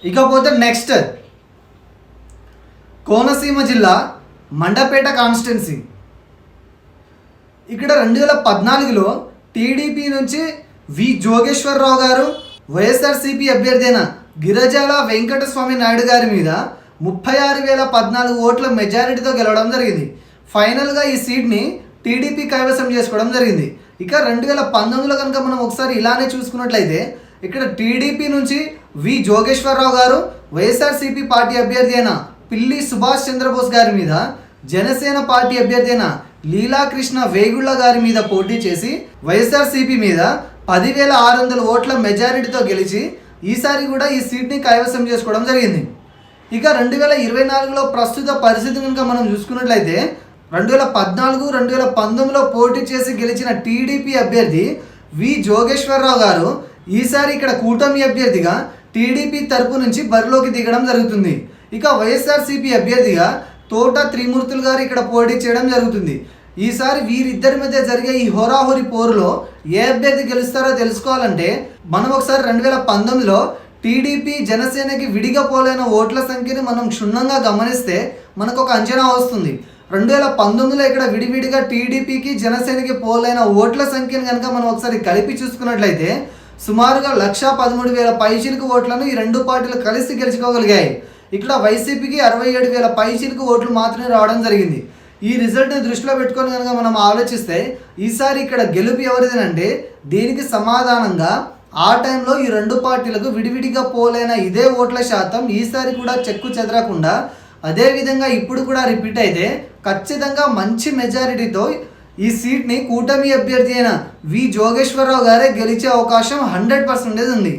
ఇకపోతే నెక్స్ట్ కోనసీమ జిల్లా మండపేట కాన్స్టిట్యున్సీ. ఇక్కడ 2014లో టీడీపీ నుంచి వి జోగేశ్వరరావు గారు వైఎస్ఆర్సీపీ అభ్యర్థి అయిన గిరిజాల వెంకటస్వామి నాయుడు గారి మీద 36,014 ఓట్ల మెజారిటీతో గెలవడం జరిగింది. ఫైనల్గా ఈ సీట్ని టీడీపీ కైవసం చేసుకోవడం జరిగింది. ఇక 2019లో కనుక మనం ఒకసారి ఇలానే చూసుకున్నట్లయితే ఇక్కడ టీడీపీ నుంచి వి జోగేశ్వరరావు గారు వైఎస్ఆర్సీపీ పార్టీ అభ్యర్థి అయిన పిల్లి సుభాష్ చంద్రబోస్ గారి మీద జనసేన పార్టీ అభ్యర్థి అయిన లీలాకృష్ణ వేగుళ్ళ గారి మీద పోటీ చేసి వైఎస్ఆర్సీపీ మీద 10,600 ఓట్ల మెజారిటీతో గెలిచి ఈసారి కూడా ఈ సీట్ని కైవసం చేసుకోవడం జరిగింది. ఇక 2024లో ప్రస్తుత పరిస్థితి కనుక మనం చూసుకున్నట్లయితే 2014, 2019లో పోటీ చేసి గెలిచిన టీడీపీ అభ్యర్థి వి జోగేశ్వరరావు గారు ఈసారి ఇక్కడ కూటమి అభ్యర్థిగా టీడీపీ తరపు నుంచి బరిలోకి దిగడం జరుగుతుంది. ఇక వైఎస్ఆర్సీపీ అభ్యర్థిగా తోట త్రిమూర్తులు గారు ఇక్కడ పోటీ చేయడం జరుగుతుంది. ఈసారి వీరిద్దరి మధ్య జరిగే ఈ హోరాహోరీ పోరులో ఏ అభ్యర్థి గెలుస్తారో తెలుసుకోవాలంటే మనం ఒకసారి 2019లో టీడీపీ జనసేనకి విడిగా పోలైన ఓట్ల సంఖ్యని మనం క్షుణ్ణంగా గమనిస్తే మనకు ఒక అంచనా వస్తుంది. 2019లో ఇక్కడ విడివిడిగా టీడీపీకి జనసేనకి పోలైన ఓట్ల సంఖ్యను కనుక మనం ఒకసారి కలిపి చూసుకున్నట్లయితే సుమారుగా 113,000 పైచిలుకు ఓట్లను ఈ రెండు పార్టీలు కలిసి గెలుచుకోగలిగాయి. ఇక్కడ వైసీపీకి 67,000 పైచిలుకు ఓట్లు మాత్రమే రావడం జరిగింది. ఈ రిజల్ట్ని దృష్టిలో పెట్టుకొని కనుక మనం ఆలోచిస్తే ఈసారి ఇక్కడ గెలుపు ఎవరిదేనంటే దీనికి సమాధానంగా ఆ టైంలో ఈ రెండు పార్టీలకు విడివిడిగా పోలైన ఇదే ఓట్ల శాతం ఈసారి కూడా చెక్కు చెదరకుండా అదేవిధంగా ఇప్పుడు కూడా రిపీట్ అయితే ఖచ్చితంగా మంచి మెజారిటీతో ఈ సీట్ని కూటమి అభ్యర్థి అయిన వి జోగేశ్వరరావు గారే గెలిచే అవకాశం 100% ఉంది.